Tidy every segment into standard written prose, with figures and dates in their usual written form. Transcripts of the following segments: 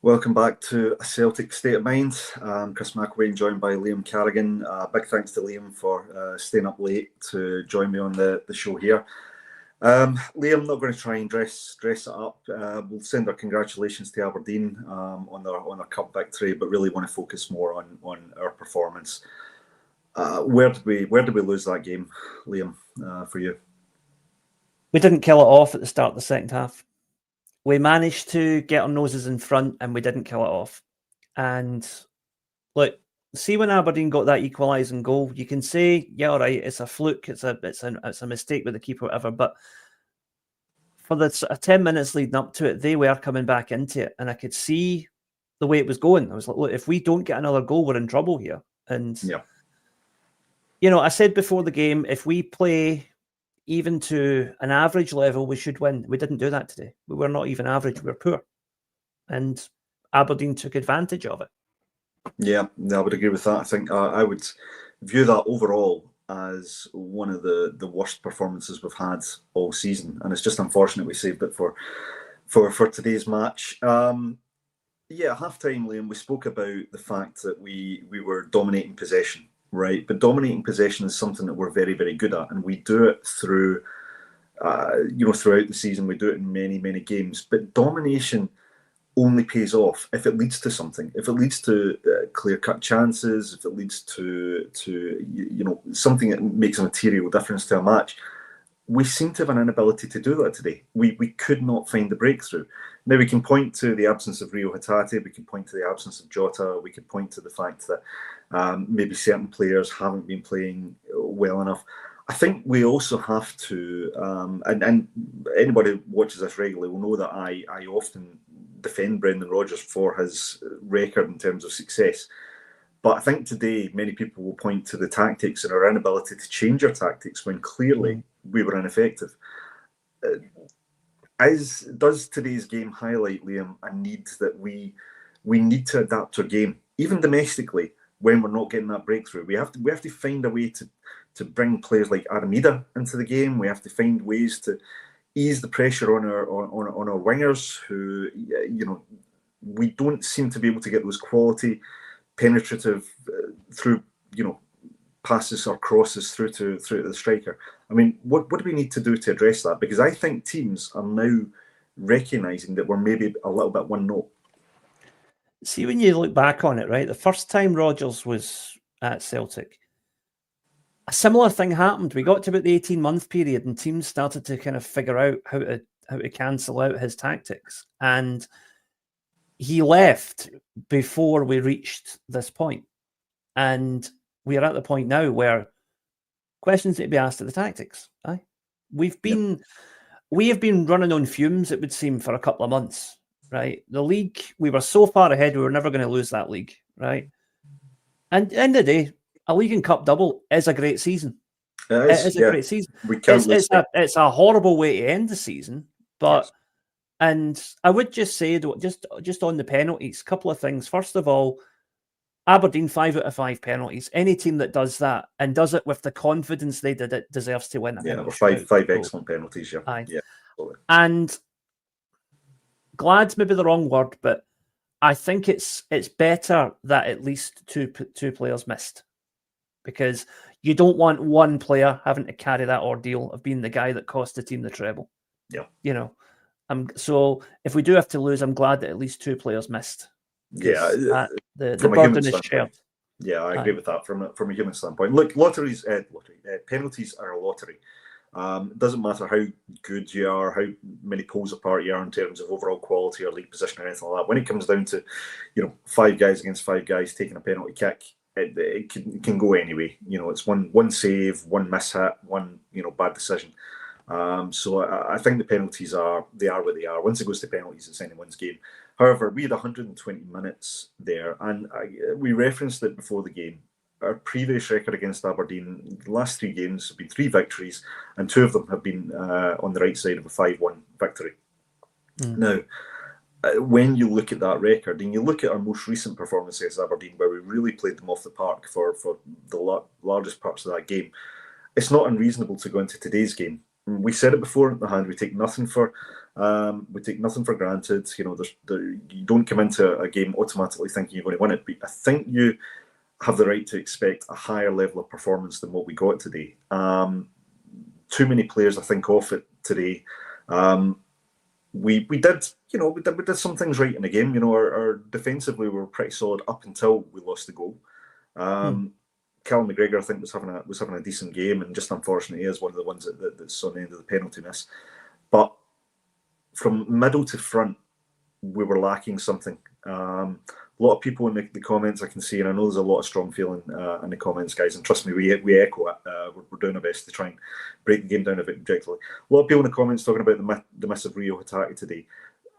Welcome back to A Celtic State of Mind. Chris McAway, joined by Liam Carrigan. Big thanks to Liam for staying up late to join me on the show here. Liam, not going to try and dress it up. We'll send our congratulations to Aberdeen on their cup victory, but really want to focus more on our performance. Where did we lose that game, Liam, for you? We didn't kill it off at the start of the second half. We managed to get our noses in front and we didn't kill it off. And look, see when Aberdeen got that equalising goal, you can say, yeah, all right, it's a fluke, it's a mistake with the keeper, whatever. But for the 10 minutes leading up to it, they were coming back into it, and I could see the way it was going. I was like, look, if we don't get another goal, we're in trouble here. And yeah, you know, I said before the game, if we play even to an average level, we should win. We didn't do that today. We were not even average, we were poor. And Aberdeen took advantage of it. Yeah, I would agree with that. I think I would view that overall as one of the worst performances we've had all season. And it's just unfortunate we saved it for today's match. Yeah, half-time, Liam, we spoke about the fact that we were dominating possession. Right, but dominating possession is something that we're very, very good at, and we do it through, throughout the season. We do it in many, many games. But domination only pays off if it leads to something. If it leads to clear-cut chances. If it leads to something that makes a material difference to a match. We seem to have an inability to do that today. We could not find the breakthrough. Now, we can point to the absence of Rio Hatate, we can point to the absence of Jota, we can point to the fact that maybe certain players haven't been playing well enough. I think we also have to, and anybody who watches this regularly will know that I often defend Brendan Rodgers for his record in terms of success. But I think today many people will point to the tactics and our inability to change our tactics when clearly we were ineffective. Does today's game highlight, Liam, a need that we need to adapt our game, even domestically, when we're not getting that breakthrough? We have to find a way to bring players like Aramida into the game. We have to find ways to ease the pressure on our wingers, who we don't seem to be able to get those quality penetrative through passes or crosses through to the striker. I mean, what do we need to do to address that? Because I think teams are now recognising that we're maybe a little bit one note. See, when you look back on it, right, the first time Rodgers was at Celtic, a similar thing happened. We got to about the 18-month period and teams started to kind of figure out how to cancel out his tactics. And he left before we reached this point. And we are at the point now where questions need to be asked at the tactics. We have been running on fumes, it would seem, for a couple of months, right? The league, we were so far ahead, we were never going to lose that league, right? And at the end of the day, a league and cup double is a great season. It is a great season. It's a horrible way to end the season, but yes. And I would just say, just on the penalties, a couple of things. First of all, Aberdeen 5 out of 5 penalties. Any team that does that and does it with the confidence they did it deserves to win. Yeah, five excellent penalties. Yeah, yeah. And glad's maybe the wrong word, but I think it's better that at least two players missed, because you don't want one player having to carry that ordeal of being the guy that cost the team the treble. Yeah, so if we do have to lose, I'm glad that at least 2 players missed. Yeah, the burden is shared. Yeah, I agree with that from a human standpoint. Look, penalties are a lottery. It doesn't matter how good you are, how many poles apart you are in terms of overall quality or league position or anything like that. When it comes down to 5 guys against 5 guys taking a penalty kick, it can go anyway. It's one save, one mishit, one bad decision. So I think the penalties are what they are. Once it goes to penalties, it's anyone's game. However, we had 120 minutes there, and we referenced it before the game. Our previous record against Aberdeen, the last 3 games have been 3 victories, and 2 of them have been on the right side of a 5-1 victory. Now, when you look at that record, and you look at our most recent performance against Aberdeen, where we really played them off the park for the largest parts of that game, it's not unreasonable to go into today's game. We said it before at the hand, we take nothing for We take nothing for granted. You know, you don't come into a game automatically thinking you're going to win it. But I think you have the right to expect a higher level of performance than what we got today. Too many players, I think, off it today. We did, you know, we did some things right in the game. You know, our defensively we were pretty solid up until we lost the goal. Callum McGregor, I think, was having a decent game, and just unfortunately, he is one of the ones that's on the end of the penalty miss. But from middle to front, we were lacking something. A lot of people in the comments I can see, and I know there's a lot of strong feeling in the comments, guys. And trust me, we echo it. We're doing our best to try and break the game down a bit objectively. A lot of people in the comments talking about the miss of Rio Hatate today.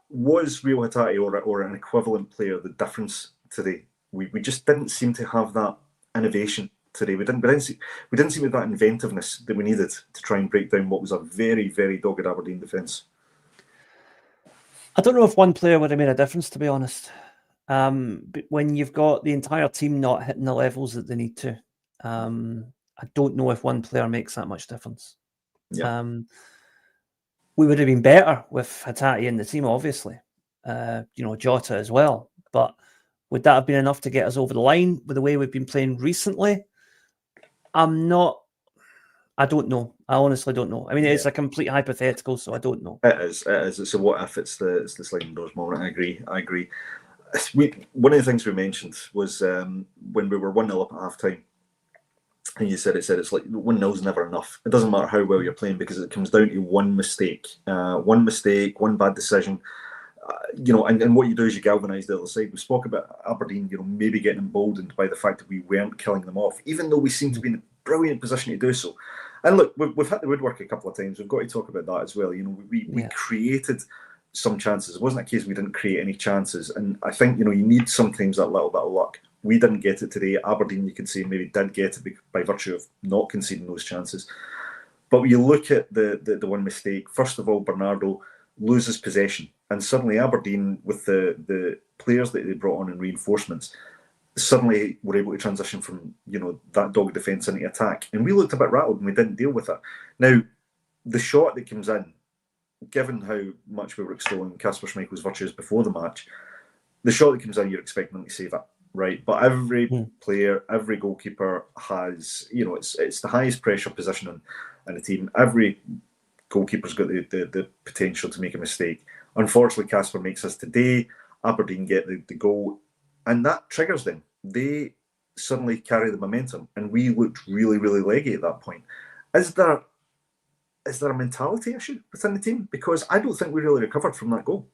Was Rio Hatate or an equivalent player the difference today? We just didn't seem to have that innovation today. We didn't seem to have that inventiveness that we needed to try and break down what was a very, very dogged Aberdeen defence. I don't know if one player would have made a difference, to be honest. But when you've got the entire team not hitting the levels that they need to, I don't know if one player makes that much difference. Yeah. We would have been better with Hatate in the team, obviously. You know, Jota as well. But would that have been enough to get us over the line with the way we've been playing recently? I don't know. I honestly don't know. I mean, it's a complete hypothetical, so I don't know. It is. It's a what if. It's the sliding doors moment. I agree. One of the things we mentioned was when we were 1-0 up at half time, and you said it's like 1-0 is never enough. It doesn't matter how well you're playing because it comes down to one mistake, one bad decision. You know, and what you do is you galvanise the other side. We spoke about Aberdeen, you know, maybe getting emboldened by the fact that we weren't killing them off, even though we seem to be in a brilliant position to do so. And look, we've hit the woodwork a couple of times. We've got to talk about that as well. You know, we created some chances. It wasn't a case we didn't create any chances. And I think, you know, you need sometimes that little bit of luck. We didn't get it today. Aberdeen, you can say, maybe did get it by virtue of not conceding those chances. But when you look at the one mistake, first of all, Bernardo loses possession. And suddenly Aberdeen, with the players that they brought on in reinforcements, suddenly were able to transition from, you know, that dogged defence into attack. And we looked a bit rattled and we didn't deal with it. Now, the shot that comes in, given how much we were extolling Kasper Schmeichel's virtues before the match, the shot that comes in, you're expecting them to save it, right? But every player, every goalkeeper has, you know, it's the highest pressure position in the team. Every goalkeeper's got the potential to make a mistake. Unfortunately, Kasper makes us today. Aberdeen get the goal, and that triggers them. They suddenly carry the momentum, and we looked really, really leggy at that point. Is there a mentality issue within the team? Because I don't think we really recovered from that goal.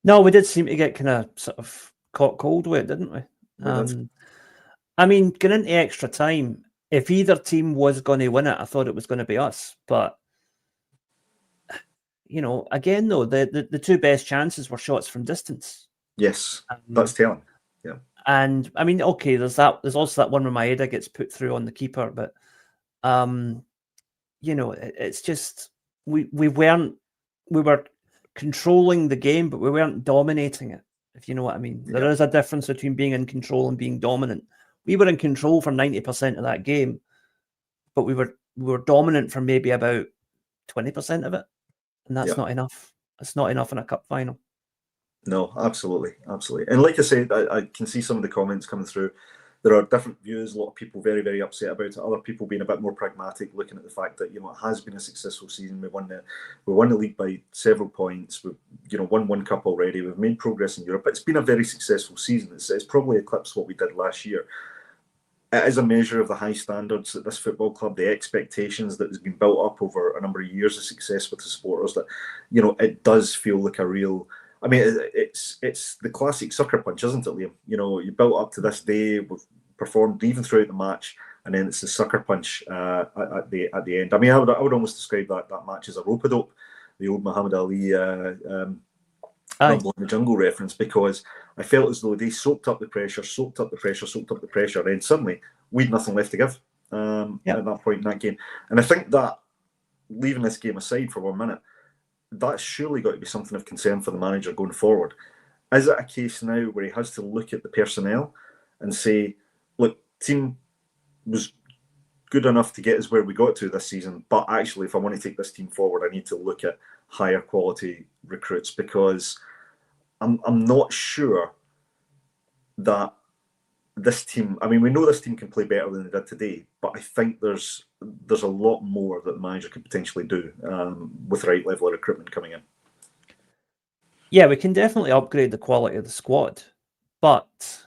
No, we did seem to get kind of sort of caught cold with it, didn't we? I mean, going into extra time, if either team was going to win it, I thought it was going to be us. But, you know, again, though, the two best chances were shots from distance. Yes, that's telling. Yeah. And, I mean, okay, there's also that one where Maeda gets put through on the keeper. But, you know, it's just, we were controlling the game, but we weren't dominating it, if you know what I mean. There is a difference between being in control and being dominant. We were in control for 90% of that game, but we were dominant for maybe about 20% of it, and that's not enough. It's not enough in a cup final. No, absolutely. And like I said, I can see some of the comments coming through. There are different views. A lot of people very, very upset about it. Other people being a bit more pragmatic, looking at the fact that, you know, it has been a successful season. We won the league by several points. We've, you know, won one cup already. We've made progress in Europe. It's been a very successful season. It's probably eclipsed what we did last year. It is a measure of the high standards at this football club, the expectations that has been built up over a number of years of success with the supporters. That, you know, it does feel like a real. I mean, it's the classic sucker punch, isn't it, Liam? You know, you built up to this day, we've performed even throughout the match, and then it's the sucker punch at the end. I mean, I would almost describe that match as a rope-a-dope, the old Muhammad Ali Rumble in the Jungle reference, because I felt as though they soaked up the pressure, and then suddenly we'd nothing left to give at that point in that game. And I think that, leaving this game aside for 1 minute, that's surely got to be something of concern for the manager going forward. Is it a case now where he has to look at the personnel and say, look, team was good enough to get us where we got to this season, but actually if I want to take this team forward, I need to look at higher quality recruits, because I'm not sure that this team, I mean, we know this team can play better than they did today, but I think there's a lot more that the manager could potentially do with the right level of recruitment coming in. Yeah, we can definitely upgrade the quality of the squad, but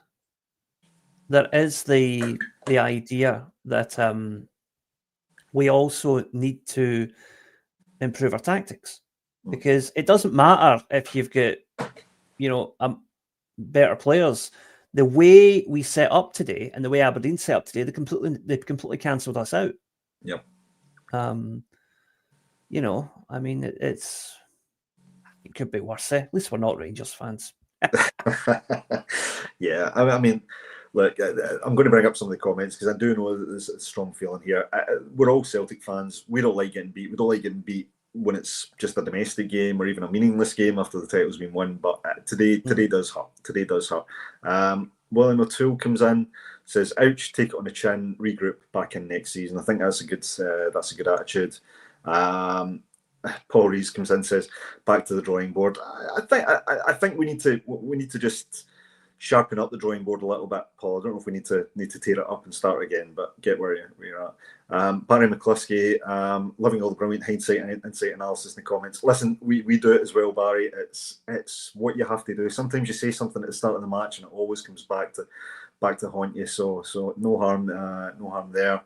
there is the idea that we also need to improve our tactics, because it doesn't matter if you've got, better players. The way we set up today and the way Aberdeen set up today, they completely cancelled us out. Yep. I mean, it could be worse. At least we're not Rangers fans. Yeah, I mean, look, I'm going to bring up some of the comments because I do know that there's a strong feeling here. We're all Celtic fans. We don't like getting beat. We don't like getting beat when it's just a domestic game or even a meaningless game after the title's been won. But today does hurt. Today does hurt. William O'Toole comes in, says, "Ouch, take it on the chin, regroup, back in next season." I think that's a good attitude. Paul Rees comes in, says, "Back to the drawing board." I think we need to just sharpen up the drawing board a little bit, Paul. I don't know if we need to tear it up and start again, but get where you're at. Barry McCluskey, loving all the brilliant hindsight and insight analysis in the comments. Listen, we do it as well, Barry. It's what you have to do. Sometimes you say something at the start of the match and it always comes back to haunt you. So no harm there.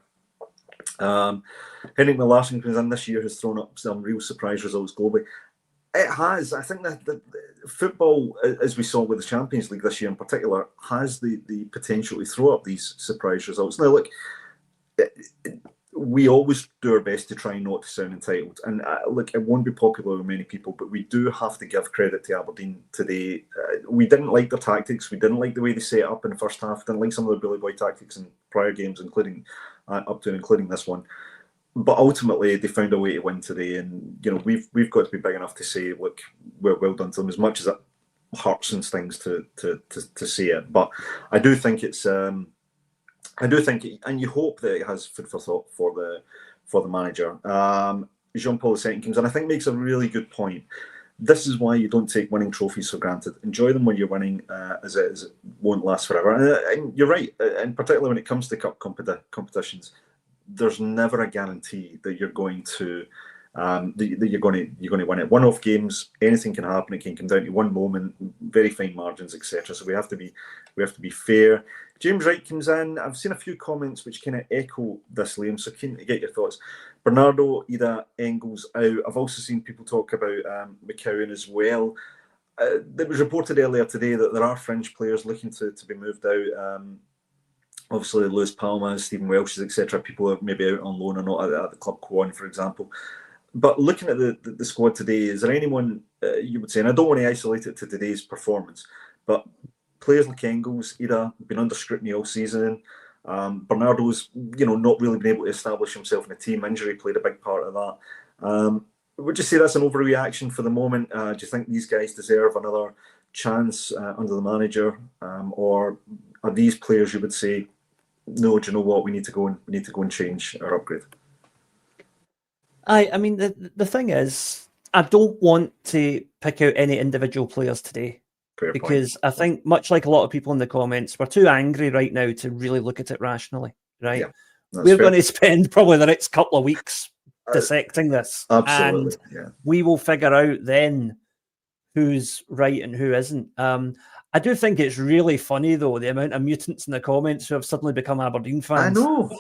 Henrik Larson comes in this year, has thrown up some real surprise results globally. It has. I think that the football, as we saw with the Champions League this year in particular, has the potential to throw up these surprise results. Now, look, we always do our best to try not to sound entitled. And look, it won't be popular with many people, but we do have to give credit to Aberdeen today. We didn't like their tactics. We didn't like the way they set up in the first half. Didn't like some of their Billy Boy tactics in prior games, including this one. But ultimately, they found a way to win today, and we've got to be big enough to say, look, well done to them. As much as it hurts and stings to see it, but I do think it's, and you hope that it has food for thought for the manager. Jean-Paul II comes in, I think, makes a really good point. This is why you don't take winning trophies for granted. Enjoy them when you're winning, as it won't last forever. And you're right, and particularly when it comes to cup competitions. There's never a guarantee that you're going to win it. One-off games, anything can happen. It can come down to one moment, very fine margins, etc. So we have to be fair. James Wright comes in. I've seen a few comments which kind of echo this, Liam. So keen to get your thoughts. Bernardo, Ida, Engels out. I've also seen people talk about McCowan as well. It was reported earlier today that there are fringe players looking to be moved out. Obviously, Lewis Palmas, Stephen Welsh's, etc. People are maybe out on loan or not at the club Kwan, for example. But looking at the squad today, is there anyone you would say, and I don't want to isolate it to today's performance, but players like Engels, Ida, been under scrutiny all season. Bernardo's, not really been able to establish himself in a team. Injury played a big part of that. Would you say that's an overreaction for the moment? Do you think these guys deserve another chance under the manager, or are these players you would say, no, do you know what? We need to go and change or upgrade. I mean, the thing is, I don't want to pick out any individual players today. Fair because point. I think, much like a lot of people in the comments, we're too angry right now to really look at it rationally. Right? Yeah, we're going to spend probably the next couple of weeks dissecting this. Absolutely. And we will figure out then who's right and who isn't. I do think it's really funny, though, the amount of mutants in the comments who have suddenly become Aberdeen fans. I know.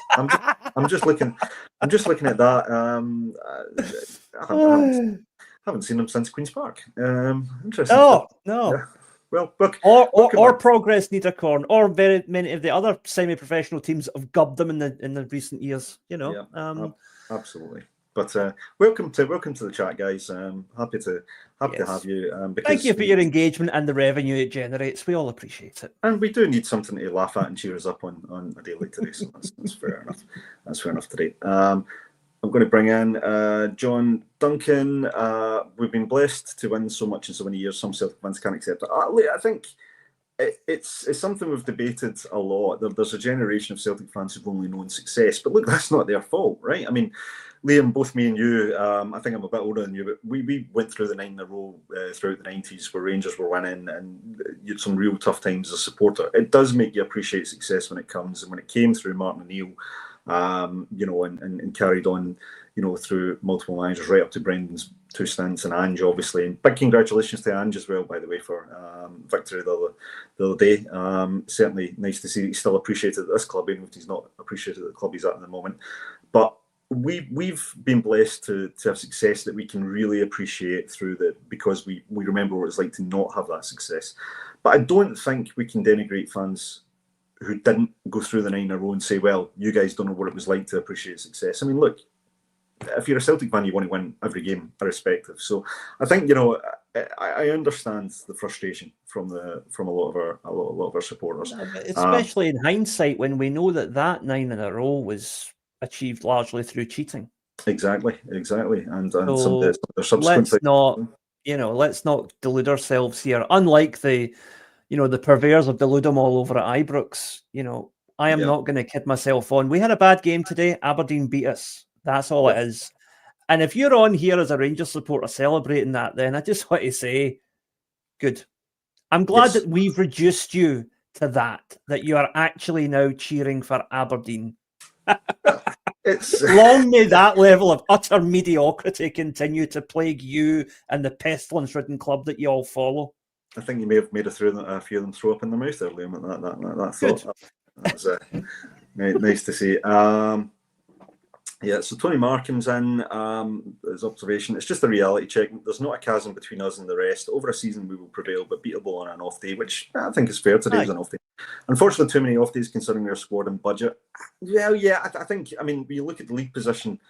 I'm just looking at that. I haven't seen them since Queen's Park. Interesting. Oh no. Yeah. Well, look, or Progress need a corn, or very many of the other semi-professional teams have gubbed them in the recent years. Absolutely. But welcome to the chat, guys. Happy to have you. Thank you for your engagement and the revenue it generates. We all appreciate it. And we do need something to laugh at and cheer us up on a day like today. So that's fair enough. That's fair enough today. I'm going to bring in John Duncan. We've been blessed to win so much in so many years. Some Celtic fans can't accept it. I think it's something we've debated a lot. There's a generation of Celtic fans who've only known success, but look, that's not their fault, right? I mean, Liam, both me and you, I think I'm a bit older than you, but we went through the 9 in a row throughout the 90s where Rangers were winning, and you had some real tough times as a supporter. It does make you appreciate success when it comes, and when it came through Martin O'Neill, and carried on, through multiple managers right up to Brendan's 2 stints, and Ange, obviously. And big congratulations to Ange as well, by the way, for victory the other day. Certainly nice to see that he's still appreciated at this club, even if he's not appreciated at the club he's at the moment. But we've been blessed to have success that we can really appreciate because we remember what it's like to not have that success. But I don't think we can denigrate fans who didn't go through the 9 in a row and say, well, you guys don't know what it was like to appreciate success. I mean, look, if you're a Celtic fan, you want to win every game, irrespective. So I think, I understand the frustration from a lot of our supporters, especially in hindsight, when we know that 9 in a row was achieved largely through cheating. Exactly, and so some of the subsequent. Let's not delude ourselves here. Unlike the purveyors of deludum all over at Ibrox, I am not going to kid myself on. We had a bad game today. Aberdeen beat us. That's all it is. And if you're on here as a Rangers supporter celebrating that, then I just want to say, good. I'm glad that we've reduced you to that you are actually now cheering for Aberdeen. Long may that level of utter mediocrity continue to plague you and the pestilence-ridden club that you all follow. I think you may have made a few of them throw up in their mouth earlier. That thought. That was nice to see. So Tony Markham's in. His observation: it's just a reality check. There's not a chasm between us and the rest. Over a season, we will prevail, but beatable on an off day, which I think is fair. Today was an off day. Unfortunately, too many off days considering our squad and budget. I think. I mean, when you look at the league position,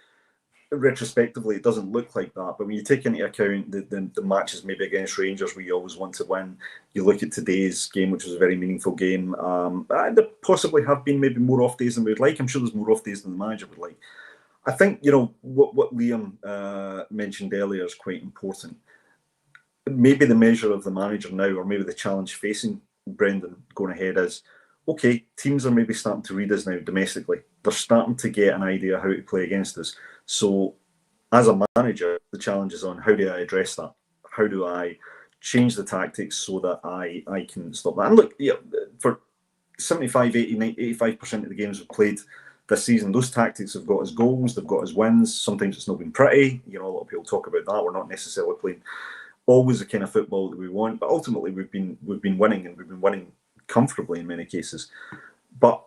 retrospectively, it doesn't look like that. But when you take into account the matches maybe against Rangers, where you always want to win, you look at today's game, which was a very meaningful game. There possibly have been maybe more off days than we'd like. I'm sure there's more off days than the manager would like. I think, what Liam mentioned earlier is quite important. Maybe the measure of the manager now, or maybe the challenge facing Brendan going ahead is, okay, teams are maybe starting to read us now domestically. They're starting to get an idea how to play against us. So as a manager, the challenge is on how do I address that? How do I change the tactics so that I can stop that? And look, for 75, 80, 90, 85% of the games we've played this season, those tactics have got us goals, they've got us wins. Sometimes it's not been pretty. A lot of people talk about that. We're not necessarily playing always the kind of football that we want, but ultimately we've been winning, and we've been winning comfortably in many cases. But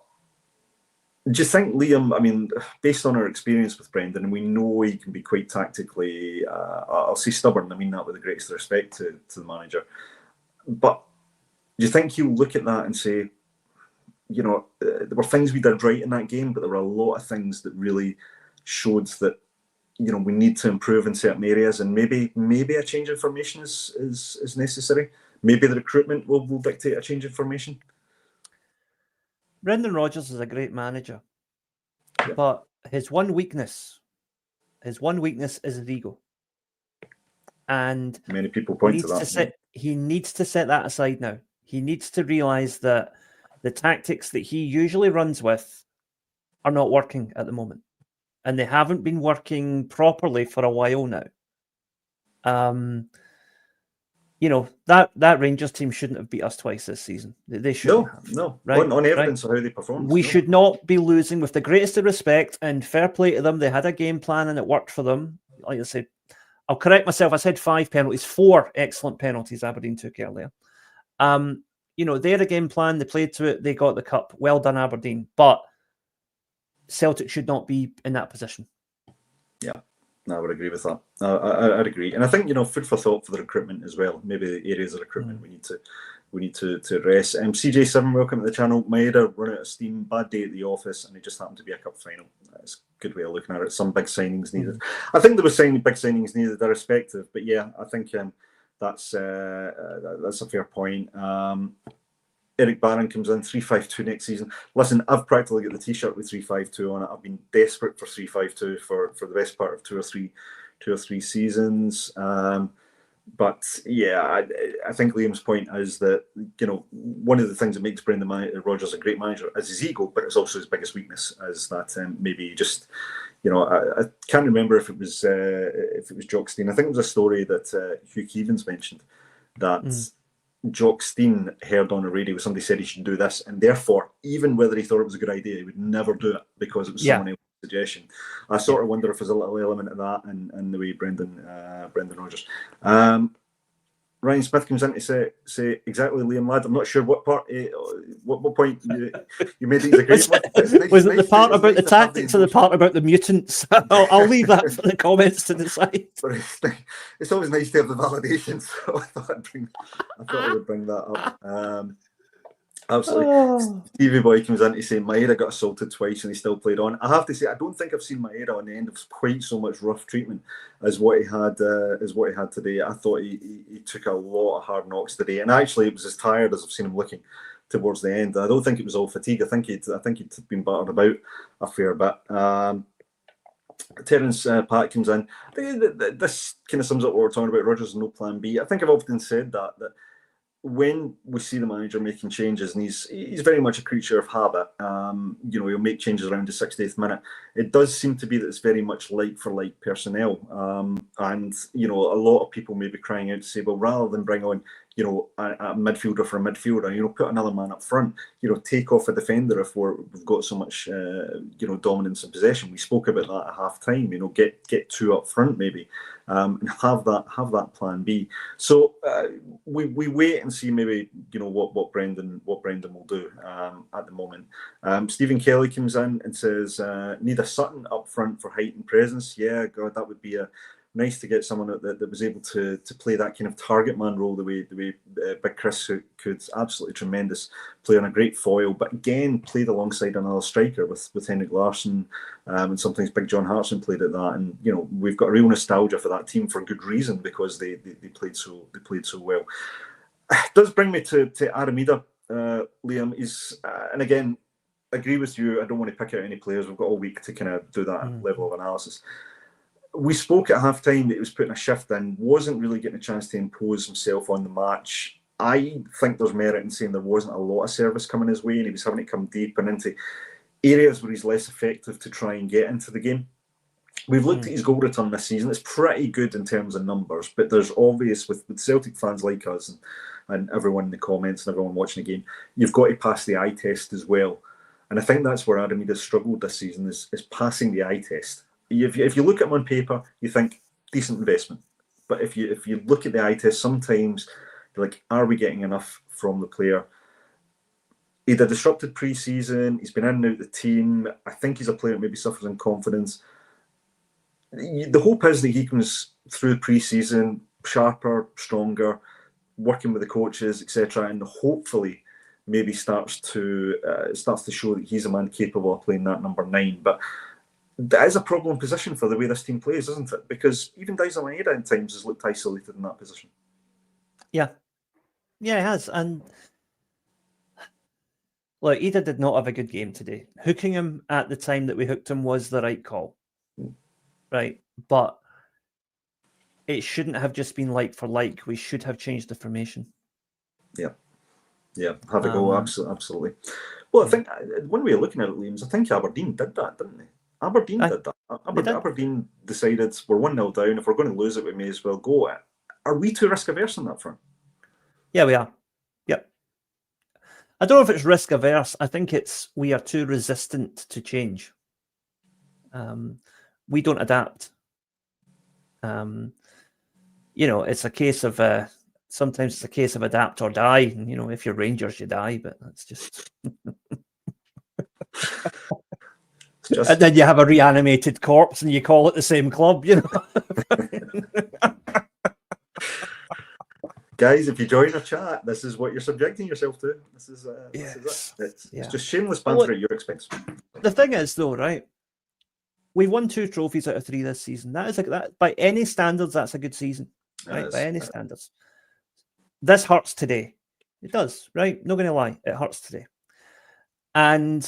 do you think, Liam, I mean, based on our experience with Brendan, and we know he can be quite tactically, I'll say stubborn, I mean that with the greatest respect to the manager, but do you think he'll look at that and say, there were things we did right in that game, but there were a lot of things that really showed that, we need to improve in certain areas, and maybe a change in formation is necessary. Maybe the recruitment will dictate a change in formation. Brendan Rodgers is a great manager, but his one weakness is his ego. And many people point to that. He needs to set that aside now. He needs to realise that the tactics that he usually runs with are not working at the moment. And they haven't been working properly for a while now. That Rangers team shouldn't have beat us twice this season. They shouldn't have. No. Right? On evidence of how they performed. We should not be losing, with the greatest of respect, and fair play to them. They had a game plan and it worked for them. Like I said, I'll correct myself. I said 5 penalties, 4 excellent penalties Aberdeen took earlier. They had a game plan. They played to it. They got the cup. Well done, Aberdeen. But Celtic should not be in that position. Yeah, I would agree with that. I'd agree, and I think food for thought for the recruitment as well. Maybe the areas of recruitment we need to address. CJ7, welcome to the channel. Maeda run out of steam. Bad day at the office, and it just happened to be a cup final. That's a good way of looking at it. Some big signings needed. I think there were big signings needed, irrespective. But yeah, I think that's a fair point. Eric Barron comes in 3-5-2 next season. Listen, I've practically got the T-shirt with 3-5-2 on it. I've been desperate for 3-5-2 for the best part of two or three seasons. But yeah, I think Liam's point is that, you know, one of the things that makes Brendan Rodgers a great manager is his ego, but it's also his biggest weakness is that maybe just, you know, I can't remember if it was Jock Stein. I think it was a story that Hugh Keevans mentioned that Jock Stein heard on the radio somebody said he should do this, and therefore, even whether he thought it was a good idea, he would never do it because it was someone else's suggestion. I sort of wonder if there's a little element of that in the way Brendan Rodgers. Ryan Smith comes in to say exactly, Liam lad. I'm not sure what part, what point you made. He's a great one. Was it the part about the tactics or the part about the mutants? I'll leave that for the comments to decide. But it's always nice to have the validation, so I thought I would bring that up. Absolutely. Stevie Boy comes in to say Maeda got assaulted twice and he still played on. I have to say, I don't think I've seen Maeda on the end of quite so much rough treatment as what he had today. I thought he took a lot of hard knocks today, and actually it was as tired as I've seen him looking towards the end. I don't think it was all fatigue. I think he'd been battered about a fair bit. Terence Pat comes in. This kind of sums up what we're talking about. Rodgers no plan B. I think I've often said that when we see the manager making changes, and he's very much a creature of habit, you know, he'll make changes around the 60th minute. It does seem to be that it's very much like for like personnel, and you know, a lot of people may be crying out to say, well, rather than bring on, you know, a midfielder for a midfielder, you know, put another man up front, you know, take off a defender if we've got so much, you know, dominance in possession. We spoke about that at half time, you know, get two up front maybe, and have that plan B. So we wait and see maybe, you know, what Brendan will do at the moment. Stephen Kelly comes in and says, need a Sutton up front for height and presence. Yeah, God, that would be nice to get someone that was able to play that kind of target man role the way Big Chris could. Absolutely tremendous player and a great foil, but again played alongside another striker with Henrik Larsson, and sometimes Big John Hartson played at that. And you know, we've got a real nostalgia for that team for good reason, because they played so well. It does bring me to Aramida, Liam. And again, agree with you. I don't want to pick out any players. We've got all week to kind of do that level of analysis. We spoke at half time that he was putting a shift in, wasn't really getting a chance to impose himself on the match. I think there's merit in saying there wasn't a lot of service coming his way, and he was having to come deep and into areas where he's less effective to try and get into the game. We've looked at his goal return this season. It's pretty good in terms of numbers, but there's obvious with Celtic fans like us and everyone in the comments and everyone watching the game, you've got to pass the eye test as well. And I think that's where Adamida's struggled this season is passing the eye test. If you look at him on paper, you think decent investment. But if you look at the eye test, sometimes you're like, are we getting enough from the player? He had a disrupted pre-season. He's been in and out the team. I think he's a player that maybe suffers in confidence. The hope is that he comes through pre-season sharper, stronger, working with the coaches, etc., and hopefully maybe starts to show that he's a man capable of playing that number 9. But that is a problem position for the way this team plays, isn't it? Because even Daiser Maeda in times has looked isolated in that position. Yeah, he has. And look, Ida did not have a good game today. Hooking him at the time that we hooked him was the right call, right? But it shouldn't have just been like for like. We should have changed the formation. Yeah, have a go. Absolutely. Well, I think one way of looking at it, Liam, I think Aberdeen did that, didn't they? Aberdeen did that. Aberdeen decided we're 1-0 down. If we're going to lose it, we may as well go. Are we too risk averse on that front? Yeah, we are. Yep. I don't know if it's risk averse. I think we are too resistant to change. We don't adapt. You know, it's a case of sometimes it's a case of adapt or die. And, you know, if you're Rangers, you die. But that's just. And then you have a reanimated corpse and you call it the same club, you know. Guys, if you join our chat, this is what you're subjecting yourself to. This is it. It's just shameless banter at your expense. The thing is, though, right? We've won 2 trophies out of 3 this season. That is that by any standards, that's a good season, right? By any standards. This hurts today. It does, right? Not going to lie, it hurts today. And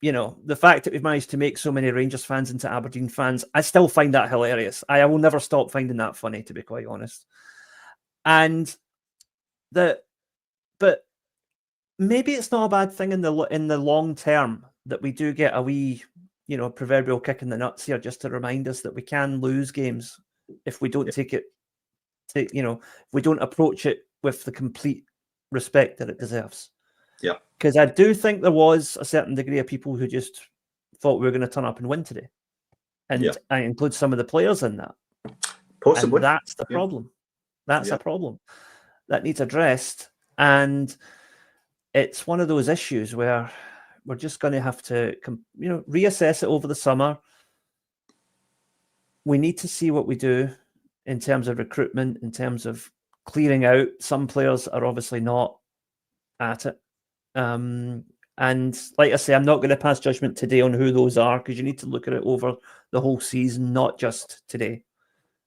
you know, the fact that we've managed to make so many Rangers fans into Aberdeen fans, I still find that hilarious. I will never stop finding that funny, to be quite honest. And but maybe it's not a bad thing in the long term that we do get a wee, proverbial kick in the nuts here, just to remind us that we can lose games if we don't take it, if we don't approach it with the complete respect that it deserves. Yeah. Because I do think there was a certain degree of people who just thought we were going to turn up and win today. And I include some of the players in that. Possibly. And that's the problem. That's a problem that needs addressed. And it's one of those issues where we're just going to have to, reassess it over the summer. We need to see what we do in terms of recruitment, in terms of clearing out. Some players are obviously not at it. And like I say, I'm not going to pass judgment today on who those are, because you need to look at it over the whole season, not just today.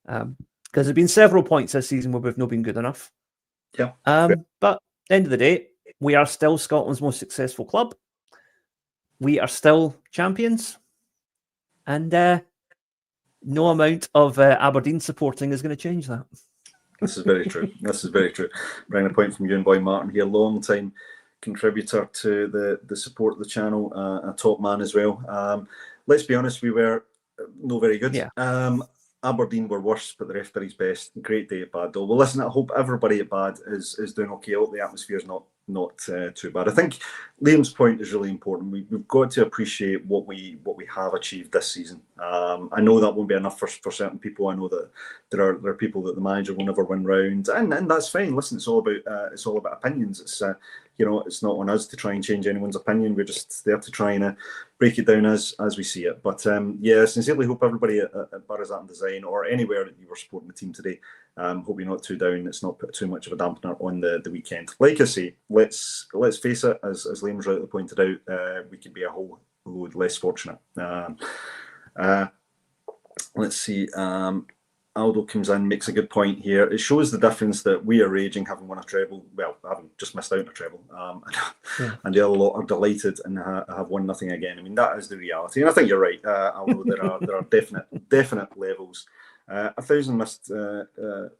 Because there's been several points this season where we've not been good enough. Yeah. But at the end of the day, we are still Scotland's most successful club. We are still champions. And no amount of Aberdeen supporting is going to change that. This is very true. This is very true. Bringing a point from you and Boy Martin here, long time contributor to the support of the channel, a top man as well. Let's be honest, we were no very good. Yeah. Aberdeen were worse, but the referee's best. Great day at Bad, though. Well, listen, I hope everybody at Bad is doing okay. I hope the atmosphere is not too bad. I think Liam's point is really important. We've got to appreciate what we have achieved this season. I know that won't be enough for certain people. I know that there are people that the manager will never win round, and that's fine. Listen, it's all about opinions. It's it's not on us to try and change anyone's opinion. We're just there to try and break it down as we see it. But I sincerely hope everybody at Barrazat and Design, or anywhere that you were supporting the team today, hope you're not too down. It's not put too much of a dampener on the weekend. Like I say, let's face it, as Liam's rightly pointed out, we could be a whole load less fortunate. Let's see. Aldo comes in, makes a good point here. It shows the difference that we are raging, having won a treble. Well, having just missed out on a treble, and the other lot are delighted and have won nothing again. I mean, that is the reality, and I think you're right, Aldo. There are definite levels. 1,000 missed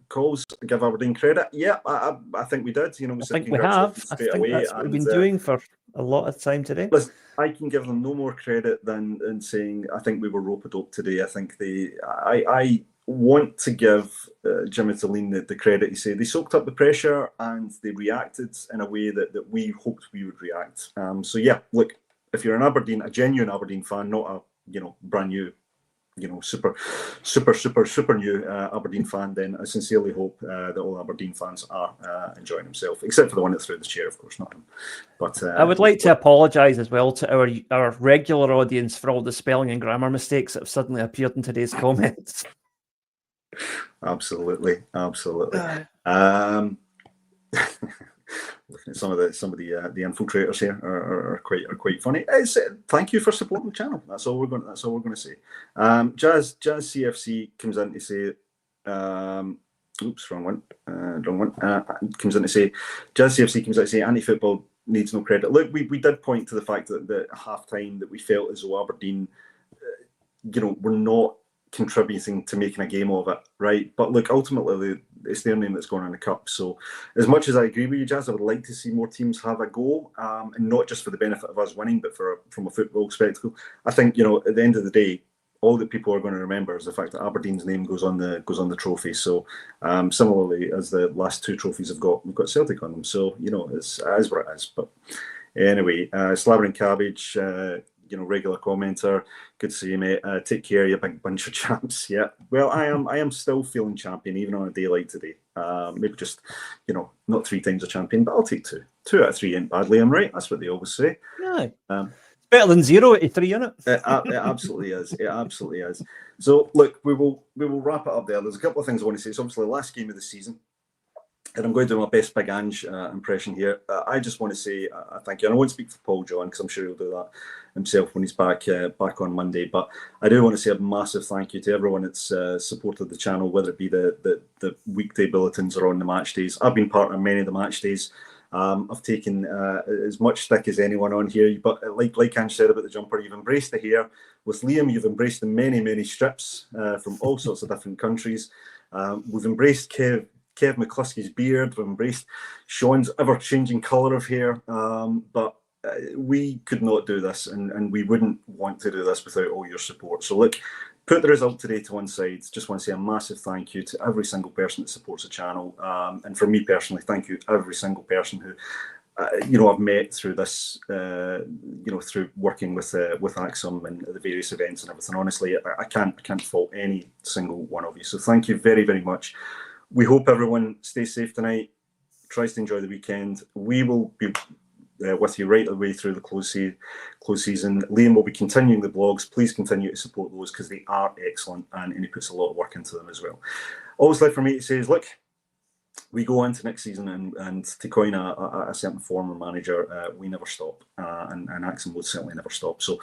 calls. Give Aberdeen credit. Yeah, I think we did. I think we have. I think that's what we've been doing for a lot of time today. Listen, I can give them no more credit than saying I think we were rope-a-dope today. I think I want to give Jimmy Talleen the credit. He said they soaked up the pressure and they reacted in a way that we hoped we would react. So yeah, look, if you're a genuine Aberdeen fan, not a brand new, super new Aberdeen fan, then I sincerely hope that all Aberdeen fans are enjoying themselves, except for the one that threw the chair, of course, not him. But I would like to apologise as well to our regular audience for all the spelling and grammar mistakes that have suddenly appeared in today's comments. Absolutely. Looking at some of the infiltrators here are quite funny. Thank you for supporting the channel. That's all we're going to say. Jazz CFC comes in to say, wrong one. Comes in to say, Jazz CFC comes in to say, anti-football needs no credit. Look, we did point to the fact that at half time that we felt as though Aberdeen, were not contributing to making a game of it, right? But look, ultimately it's their name that's gone in the cup. So as much as I agree with you, Jazz, I would like to see more teams have a go, and not just for the benefit of us winning, but from a football spectacle. I think at the end of the day, all that people are going to remember is the fact that Aberdeen's name goes on the trophy. So similarly as the last two trophies we've got Celtic on them. So it's as what it is. But anyway, Slabbering Cabbage, regular commenter. Good to see you, mate. Take care, you big bunch of champs. Yeah. Well, I am still feeling champion, even on a day like today. Maybe just, not 3 times a champion, but I'll take 2. 2 out of 3 ain't bad, Liam, right? That's what they always say. Yeah. It's better than 0 out of 3, isn't it? It absolutely is. It absolutely is. So look, we will wrap it up there. There's a couple of things I want to say. It's obviously the last game of the season, and I'm going to do my best Big Ange impression here. I just want to say thank you. And I won't speak for Paul John, because I'm sure he'll do that himself when he's back on Monday. But I do want to say a massive thank you to everyone that's supported the channel, whether it be the weekday bulletins or on the match days. I've been part of many of the match days. I've taken as much stick as anyone on here. But like Ange said about the jumper, you've embraced the hair. With Liam, you've embraced the many strips from all sorts of different countries. We've embraced Kev McCluskey's beard. We've embraced Sean's ever-changing colour of hair. But we could not do this, and we wouldn't want to do this without all your support. So look, put the result today to one side. Just want to say a massive thank you to every single person that supports the channel. And for me personally, thank you to every single person who I've met through this, through working with Acsom and the various events and everything. Honestly, I can't fault any single one of you. So thank you very, very much. We hope everyone stays safe tonight, tries to enjoy the weekend. We will be with you right the way through the close season. Liam will be continuing the blogs. Please continue to support those because they are excellent, and he puts a lot of work into them as well. Always left for me to say is, look, we go into next season, and to coin a certain former manager, we never stop, and Acsom will certainly never stop. So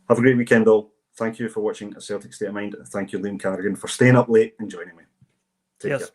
have a great weekend, all. Thank you for watching A Celtic State of Mind, and thank you, Liam Carrigan, for staying up late and joining me. Take care.